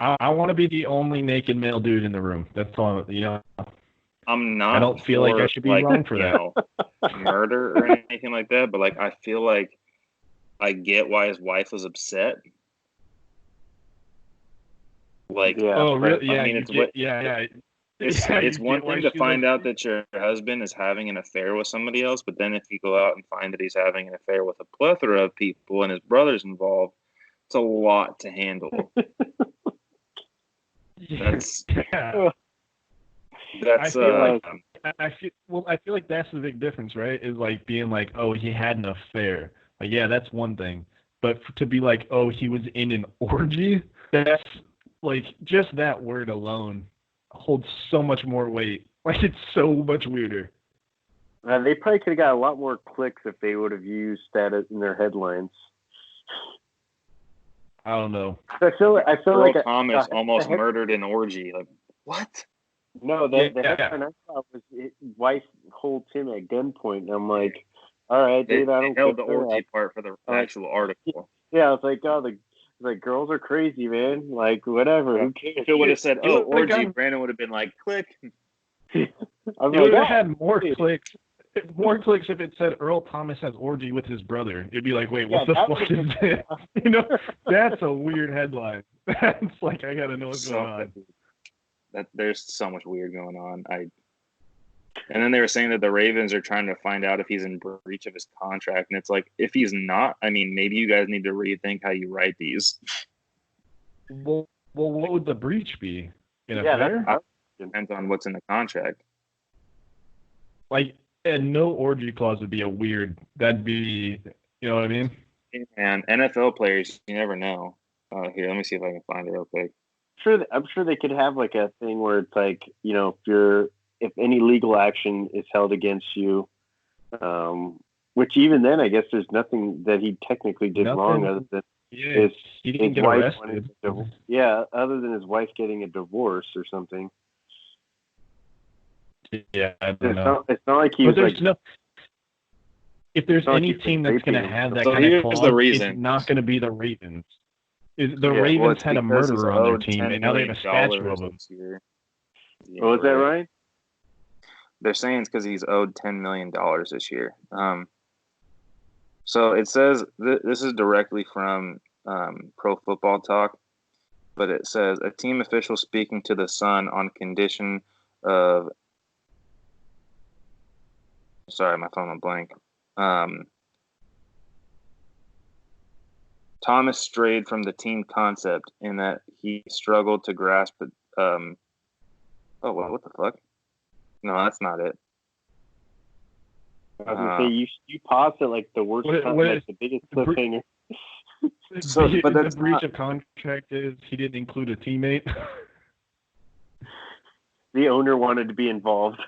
I want to be the only naked male dude in the room. That's all. I'm not. I don't feel like I should be wrong for that. Murder or anything like that, but like I feel like I get why his wife was upset. Like, yeah. Oh, really? Yeah. I mean, it's one thing to find out that your husband is having an affair with somebody else, but then if you go out and find that he's having an affair with a plethora of people and his brother's involved, it's a lot to handle. That's. I feel like that's the big difference, right? Is like being like, oh, he had an affair. Like, yeah, that's one thing. But to be like, oh, he was in an orgy, that's like just that word alone holds so much more weight. Like, it's so much weirder. They probably could have got a lot more clicks if they would have used that in their headlines. I don't know. I feel like Thomas almost murdered an orgy. Like, what? No, the headline I saw was his wife holds him at gunpoint. And I'm like, all right, dude, I don't held the orgy part for the actual article. Yeah, I was like, oh, like girls are crazy, man. Like, whatever. Who cares? If it would have said, oh, orgy, Brandon would have been like, click. You would have had more clicks. More clicks if it said Earl Thomas has orgy with his brother. It'd be like, wait, what the fuck is this? You know, that's a weird headline. That's like, I gotta know what's going on. There's so much weird going on. And then they were saying that the Ravens are trying to find out if he's in breach of his contract, and it's like, if he's not, I mean, maybe you guys need to rethink how you write these. Well, what would the breach be? In a fair? Depends on what's in the contract. Like, and no orgy clause would be a weird. That'd be, you know what I mean? And NFL players, you never know. Here, let me see if I can find it real quick. I'm sure they could have like a thing where it's like, you know, if any legal action is held against you, which even then I guess there's nothing that he technically did wrong other than he didn't get arrested. Other than his wife getting a divorce or something. Yeah, I don't know. It's not like he was like. If there's any team that's going to have that kind of clause, it's not going to be the Ravens. The Ravens had a murderer on their team, and now they have a statue of him. What was that, Ryan? They're saying it's because he's owed $10 million this year. So it says this is directly from Pro Football Talk, but it says a team official speaking to the Sun on condition of. Sorry, my phone went blank. Thomas strayed from the team concept in that he struggled to grasp it. What the fuck? No, that's not it. I was gonna say you paused it like the worst, like the biggest cliffhanger. But the breach of contract is he didn't include a teammate. The owner wanted to be involved.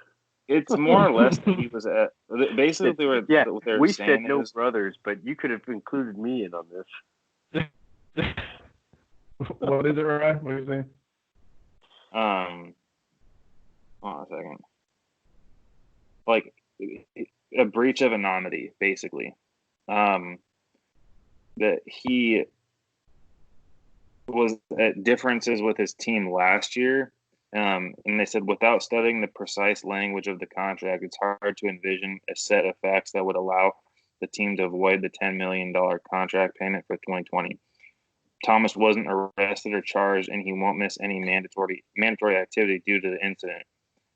It's more or less that he was at basically what they're we saying said no brothers, but you could have included me in on this. What is it, Ryan? What are you saying? Hold on a second. Like a breach of anonymity, basically. That he was at differences with his team last year. And they said, without studying the precise language of the contract, it's hard to envision a set of facts that would allow the team to avoid the $10 million contract payment for 2020. Thomas wasn't arrested or charged, and he won't miss any mandatory activity due to the incident.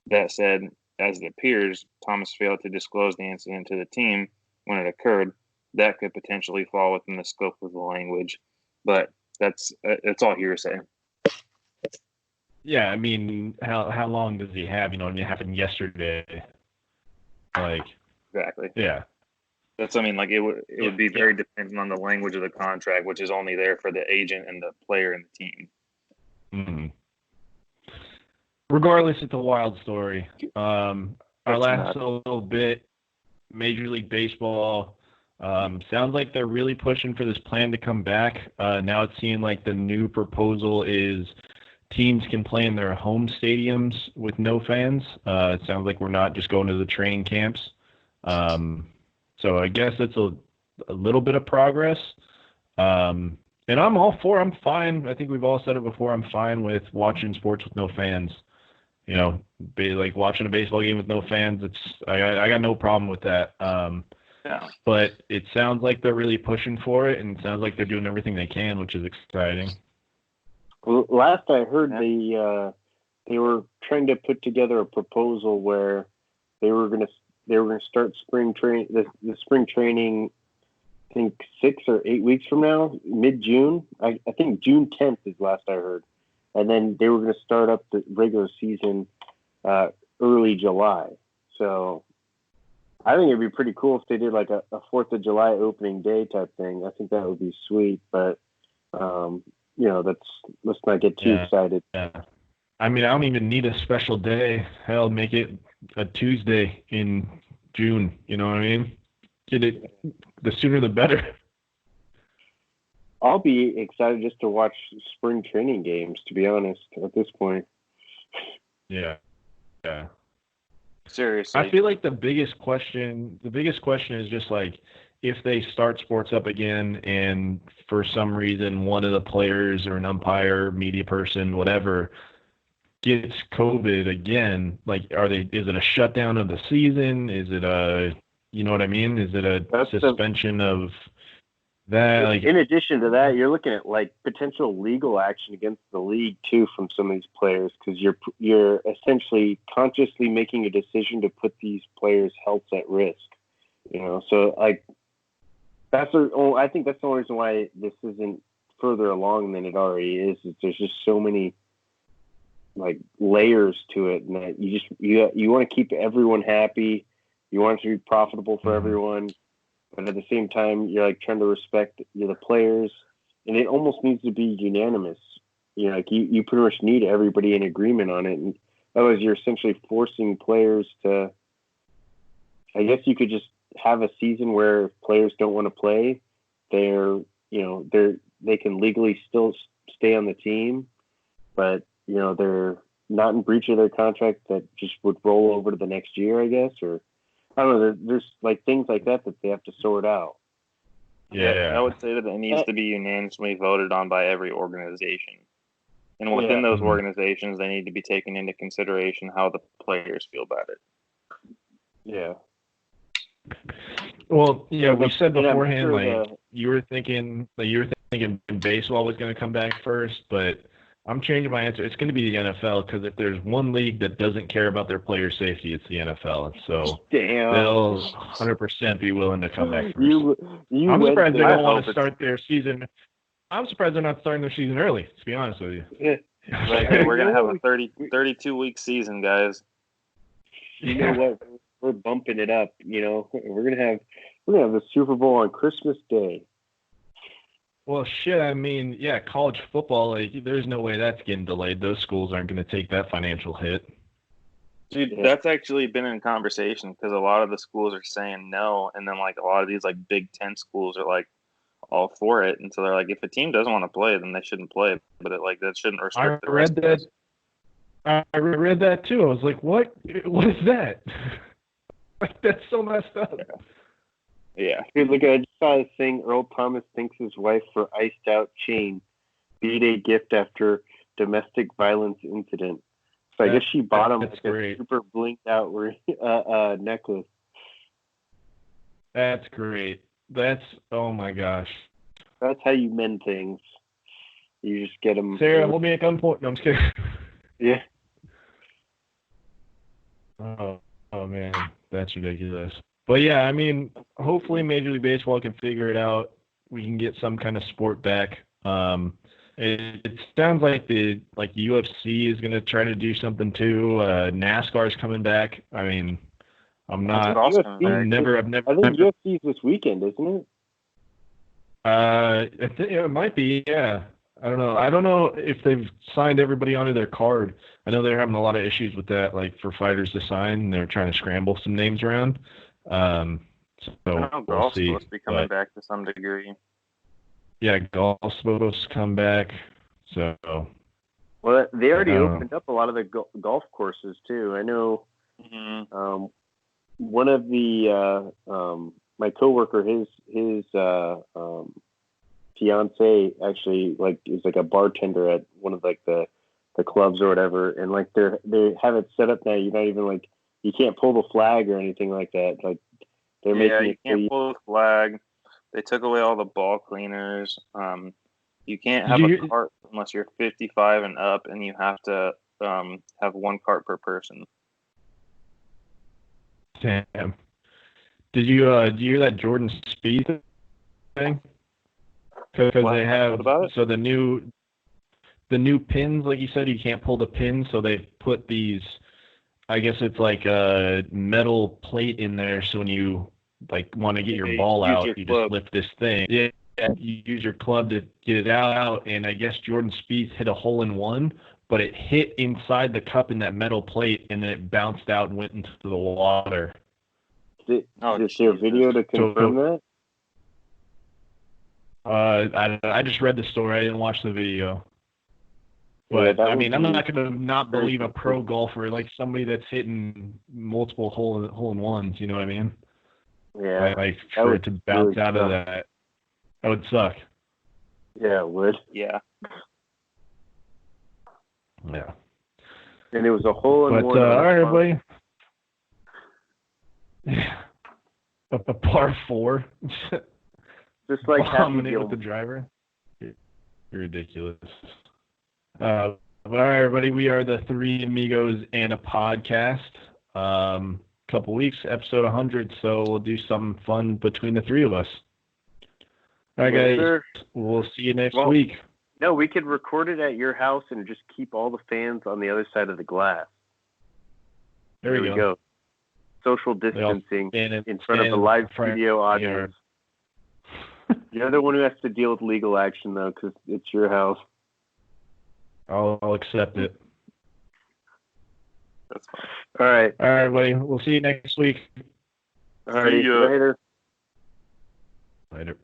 That said, as it appears, Thomas failed to disclose the incident to the team when it occurred. That could potentially fall within the scope of the language, but it's all hearsay. Yeah, I mean, how long does he have? You know, I mean, it happened yesterday. Like, exactly. Yeah. That's, I mean, like it would be very dependent on the language of the contract, which is only there for the agent and the player and the team. Mm-hmm. Regardless, it's a wild story. Our last little bit, Major League Baseball. Sounds like they're really pushing for this plan to come back. Now it's seeming like the new proposal is teams can play in their home stadiums with no fans. It sounds like we're not just going to the training camps. So I guess it's a little bit of progress. And I'm fine. I think we've all said it before. I'm fine with watching sports with no fans. you know, like watching a baseball game with no fans. I got no problem with that. Yeah. But it sounds like they're really pushing for it, and it sounds like they're doing everything they can, which is exciting. Well, last I heard, they were trying to put together a proposal where they were going to start spring training, the spring training, I think 6 or 8 weeks from now, mid-June. I think June 10th is last I heard. And then they were going to start up the regular season early July. So I think it'd be pretty cool if they did like a 4th of July opening day type thing. I think that would be sweet. But, you know, let's not get too excited. Yeah. I mean, I don't even need a special day. Hell, make it a Tuesday in June. You know what I mean? Get it, the sooner the better. I'll be excited just to watch spring training games, to be honest, at this point. Yeah. Seriously. I feel like the biggest question is just like, if they start sports up again and for some reason one of the players or an umpire, media person, whatever, gets COVID again, like, is it a shutdown of the season? Is it you know what I mean? Is it a suspension of that? Like, in addition to that, you're looking at like potential legal action against the league too from some of these players, because you're essentially consciously making a decision to put these players' health at risk. You know, so like I think that's the only reason why this isn't further along than it already is there's just so many like layers to it, and that you want to keep everyone happy, you want it to be profitable for everyone, but at the same time you're like trying to respect the players, and it almost needs to be unanimous. You know, like you pretty much need everybody in agreement on it, and otherwise you're essentially forcing players to. I guess you could just have a season where if players don't want to play, they can legally still stay on the team, but you know, they're not in breach of their contract that just would roll over to the next year, I guess, or I don't know. There's like things like that they have to sort out. Yeah. I would say that it needs to be unanimously voted on by every organization. And within those organizations, they need to be taken into consideration how the players feel about it. Yeah. Well, yeah, we said beforehand, you were thinking baseball was going to come back first, but I'm changing my answer. It's going to be the NFL, because if there's one league that doesn't care about their player safety, it's the NFL. So they'll 100% be willing to come back first. I'm surprised they don't want to start their season. I'm surprised they're not starting their season early, to be honest with you. Yeah. Like, we're going to have a 32-week season, guys. You know what? We're bumping it up. You know, we're gonna have the Super Bowl on Christmas Day. Well, shit, I mean, yeah, college football, like, there's no way that's getting delayed. Those schools aren't going to take that financial hit. Dude, that's actually been in conversation, because a lot of the schools are saying no, and then, like, a lot of these, like, Big Ten schools are, like, all for it, and so they're like, if a team doesn't want to play, then they shouldn't play, but that shouldn't restrict the rest of us. I read that, too. I was like, what is that? Like, that's so messed up. Yeah. Dude, look, I just saw this thing. Earl Thomas thanks his wife for iced out chain. B-Day gift after domestic violence incident. So I guess she bought him like a super blinked out necklace. That's great. Oh my gosh. That's how you mend things. You just get them. Sarah, hold me at gunpoint. No, I'm just kidding. Yeah. Oh man, that's ridiculous. But yeah, I mean, hopefully Major League Baseball can figure it out. We can get some kind of sport back. It sounds like the UFC is going to try to do something too. NASCAR's coming back. I mean, I've never. I think UFC is this weekend, isn't it? I think it might be. Yeah. I don't know. I don't know if they've signed everybody onto their card. I know they're having a lot of issues with that, like for fighters to sign. And they're trying to scramble some names around. So we'll see. Supposed to be coming back to some degree. Yeah, golf's supposed to come back. So. Well, they already opened up a lot of the golf courses too. I know. Mm-hmm. One of the my coworker, his fiance actually is like a bartender at one of like the clubs or whatever, and like they have it set up now. You're not even like you can't pull the flag or anything like that. Like they're making you can't pull the flag. They took away all the ball cleaners. You can't have a cart unless you're 55 and up, and you have to have one cart per person. Damn. Did you hear that Jordan Spieth thing? Because they have so the new pins, like you said, you can't pull the pins, so they put these. I guess it's like a metal plate in there, so when you like want to get your ball out, you just lift this thing. Yeah, you use your club to get it out, and I guess Jordan Spieth hit a hole in one, but it hit inside the cup in that metal plate, and then it bounced out and went into the water. Is there a video to confirm that? I just read the story. I didn't watch the video. But, I mean, I'm not going to not believe a pro golfer, like somebody that's hitting multiple hole-in-ones, you know what I mean? Yeah. Like, for it to bounce out of that would suck. Yeah, it would. Yeah. Yeah. And it was a hole-in-one. But, all right, everybody. A par 4. Just like dominate with the driver. You're ridiculous. But all right, everybody, we are the Three Amigos and a Podcast. Couple weeks, episode 100, so we'll do something fun between the three of us. All right, guys, we'll see you next week. No, we could record it at your house and just keep all the fans on the other side of the glass. There we go. Social distancing in front of a live studio audience. You're the one who has to deal with legal action, though, because it's your house. I'll accept it. That's fine. All right. All right, everybody. We'll see you next week. All right. Later. Later.